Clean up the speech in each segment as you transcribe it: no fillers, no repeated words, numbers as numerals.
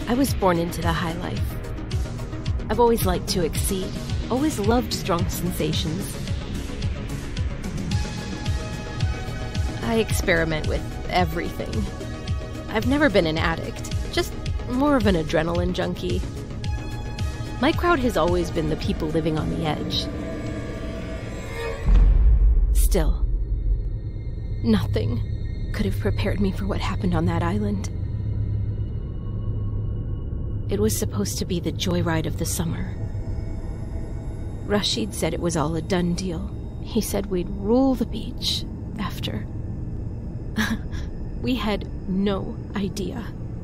I was born into the high life. I've always liked to exceed, always loved strong sensations. I experiment with everything. I've never been an addict, just more of an adrenaline junkie. My crowd has always been the people living on the edge. Still, nothing could have prepared me for what happened on that island. It was supposed to be the joyride of the summer. Rashid said it was all a done deal. He said we'd rule the beach after. We had no idea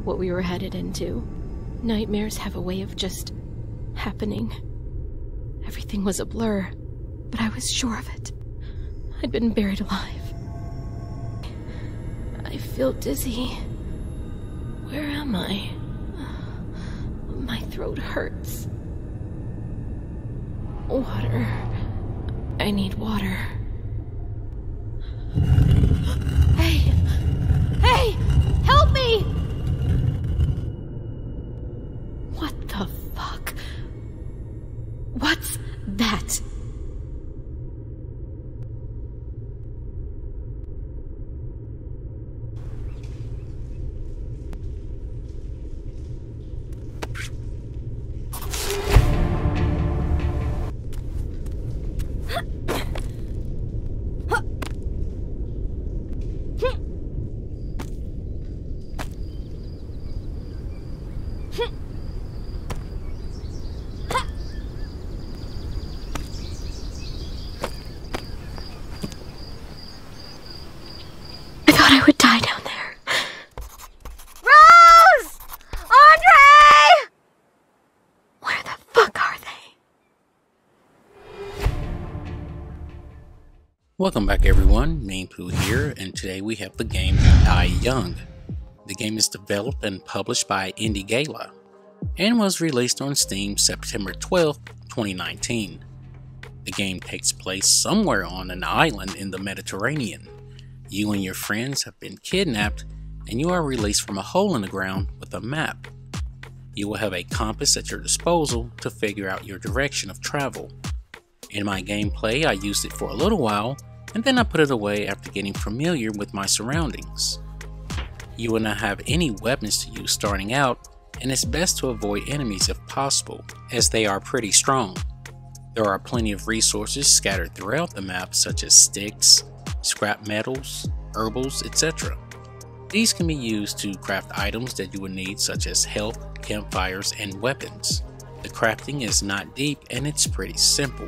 what we were headed into. Nightmares have a way of just happening. Everything was a blur, but I was sure of it. I'd been buried alive. I feel dizzy. Where am I? My throat hurts. Water. I need water. Hey! Hey! Help me! What the fuck? What's that? I would die down there. Rose! Andre! Where the fuck are they? Welcome back everyone, Meanpooh here, and today we have the game Die Young. The game is developed and published by Indie Gala, and was released on Steam September 12th, 2019. The game takes place somewhere on an island in the Mediterranean. You and your friends have been kidnapped, and you are released from a hole in the ground with a map. You will have a compass at your disposal to figure out your direction of travel. In my gameplay, I used it for a little while, and then I put it away after getting familiar with my surroundings. You will not have any weapons to use starting out, and it's best to avoid enemies if possible, as they are pretty strong. There are plenty of resources scattered throughout the map, such as sticks, scrap metals, herbals, etc. These can be used to craft items that you will need, such as health, campfires, and weapons. The crafting is not deep and it's pretty simple.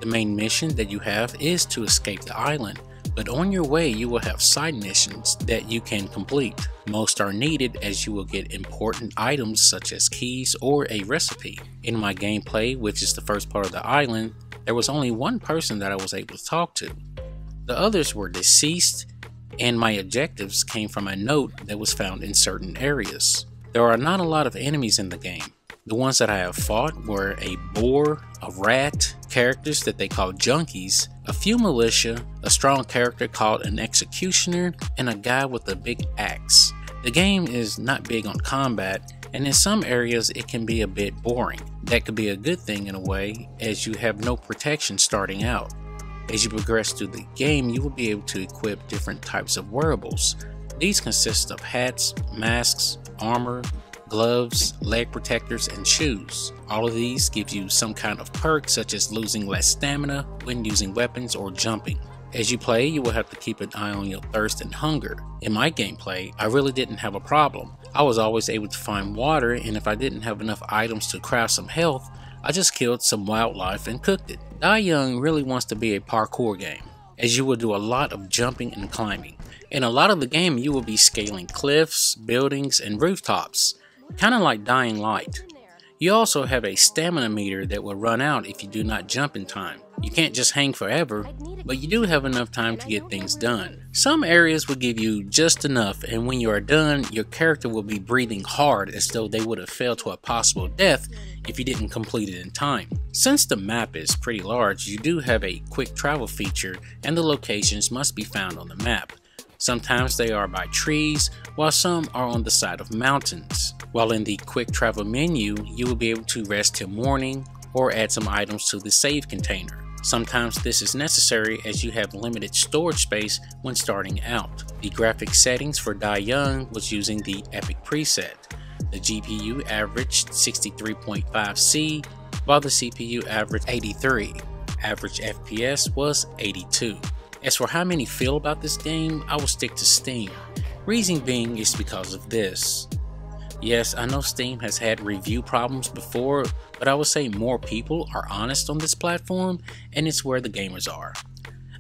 The main mission that you have is to escape the island, but on your way you will have side missions that you can complete. Most are needed as you will get important items such as keys or a recipe. In my gameplay, which is the first part of the island, there was only one person that I was able to talk to. The others were deceased, and my objectives came from a note that was found in certain areas. There are not a lot of enemies in the game. The ones that I have fought were a boar, a rat, characters that they call junkies, a few militia, a strong character called an executioner, and a guy with a big axe. The game is not big on combat, and in some areas it can be a bit boring. That could be a good thing in a way, as you have no protection starting out. As you progress through the game, you will be able to equip different types of wearables. These consist of hats, masks, armor, gloves, leg protectors, and shoes. All of these give you some kind of perk, such as losing less stamina when using weapons or jumping. As you play, you will have to keep an eye on your thirst and hunger. In my gameplay, I really didn't have a problem. I was always able to find water, and if I didn't have enough items to craft some health, I just killed some wildlife and cooked it. Die Young really wants to be a parkour game, as you will do a lot of jumping and climbing. In a lot of the game, you will be scaling cliffs, buildings, and rooftops, kind of like Dying Light. You also have a stamina meter that will run out if you do not jump in time. You can't just hang forever, but you do have enough time to get things done. Some areas will give you just enough, and when you are done, your character will be breathing hard as though they would have fell to a possible death if you didn't complete it in time. Since the map is pretty large, you do have a quick travel feature, and the locations must be found on the map. Sometimes they are by trees, while some are on the side of mountains. While in the quick travel menu, you will be able to rest till morning or add some items to the save container. Sometimes this is necessary as you have limited storage space when starting out. The graphic settings for Die Young was using the Epic preset. The GPU averaged 63.5C, while the CPU averaged 83. Average FPS was 82. As for how many feel about this game, I will stick to Steam. Reason being is because of this. Yes, I know Steam has had review problems before, but I would say more people are honest on this platform, and it's where the gamers are.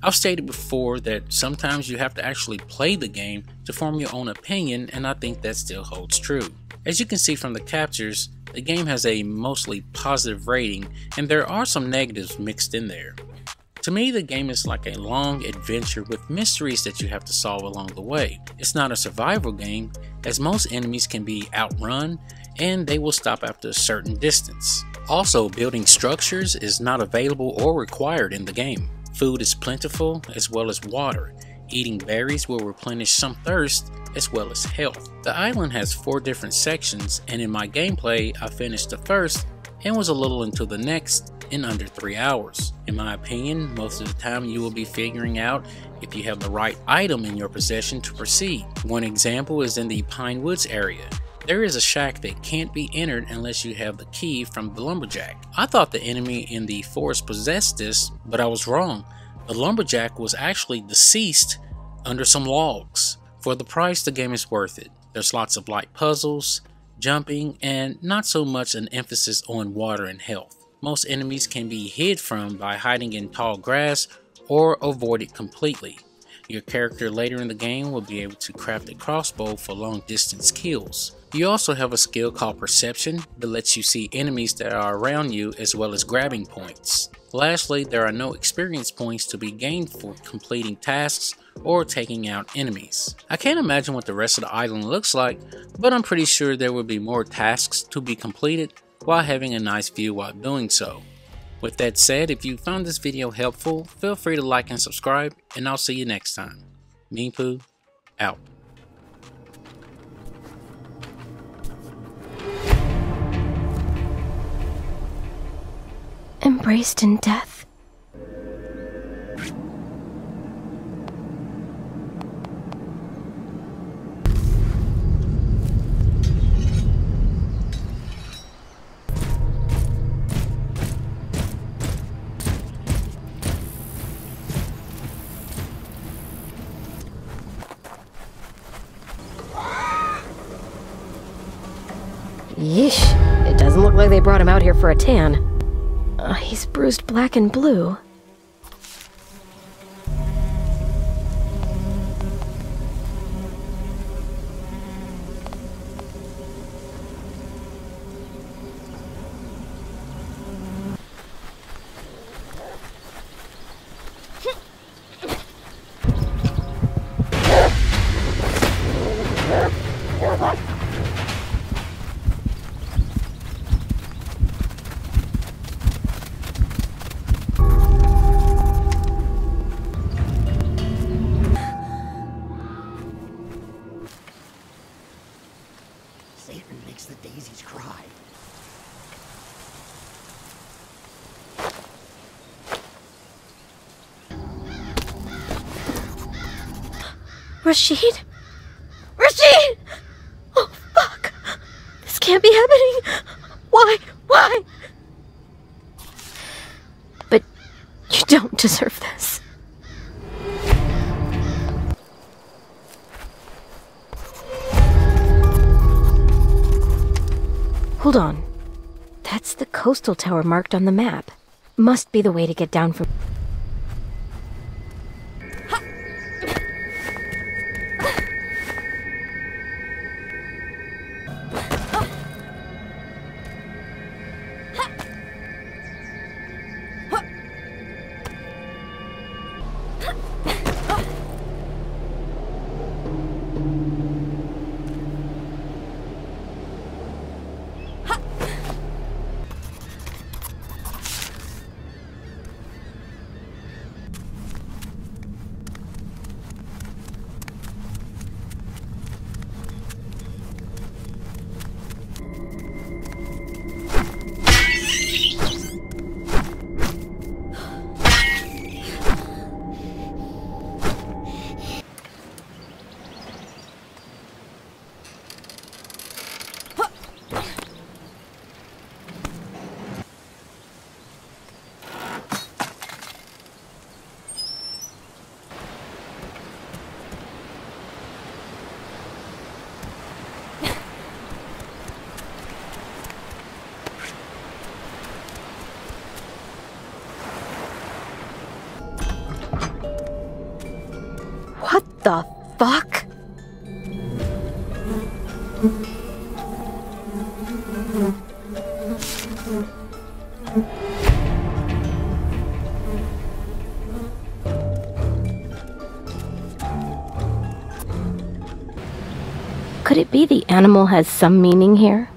I've stated before that sometimes you have to actually play the game to form your own opinion, and I think that still holds true. As you can see from the captures, the game has a mostly positive rating, and there are some negatives mixed in there. To me, the game is like a long adventure with mysteries that you have to solve along the way. It's not a survival game, as most enemies can be outrun and they will stop after a certain distance. Also, building structures is not available or required in the game. Food is plentiful as well as water. Eating berries will replenish some thirst as well as health. The island has 4 different sections, and in my gameplay I finished the first and was a little into the next in under 3 hours. In my opinion, most of the time you will be figuring out if you have the right item in your possession to proceed. One example is in the Pine Woods area. There is a shack that can't be entered unless you have the key from the lumberjack. I thought the enemy in the forest possessed this, but I was wrong. The lumberjack was actually deceased under some logs. For the price, the game is worth it. There's lots of light puzzles, jumping, and not so much an emphasis on water and health. Most enemies can be hid from by hiding in tall grass or avoided completely. Your character later in the game will be able to craft a crossbow for long distance kills. You also have a skill called Perception that lets you see enemies that are around you as well as grabbing points. Lastly, there are no experience points to be gained for completing tasks or taking out enemies. I can't imagine what the rest of the island looks like, but I'm pretty sure there will be more tasks to be completed while having a nice view while doing so. With that said, if you found this video helpful, feel free to like and subscribe, and I'll see you next time. Meanpooh, out. Embraced in death. Yeesh, it doesn't look like they brought him out here for a tan. He's bruised black and blue. Satan makes the daisies cry. Rashid? Rashid! Oh, fuck! This can't be happening! Why? But you don't deserve this. Hold on. That's the coastal tower marked on the map. Must be the way to get down from... fuck? Could it be the animal has some meaning here?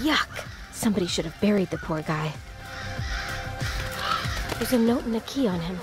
Yuck! Somebody should have buried the poor guy. There's a note and a key on him.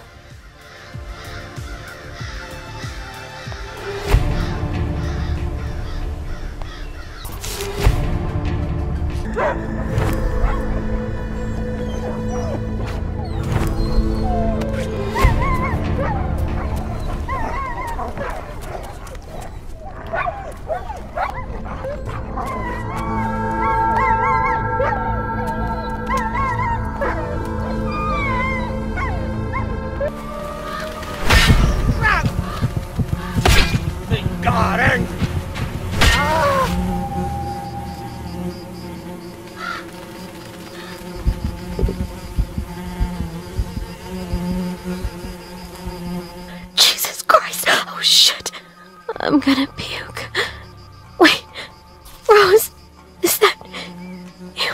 Jesus Christ! Oh shit! I'm gonna puke. Wait, Rose, is that you?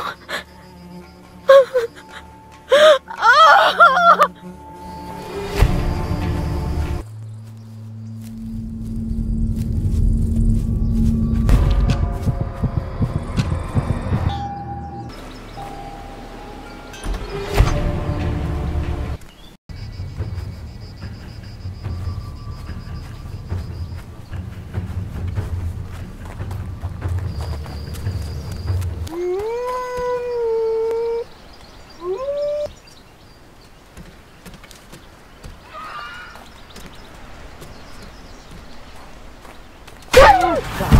God.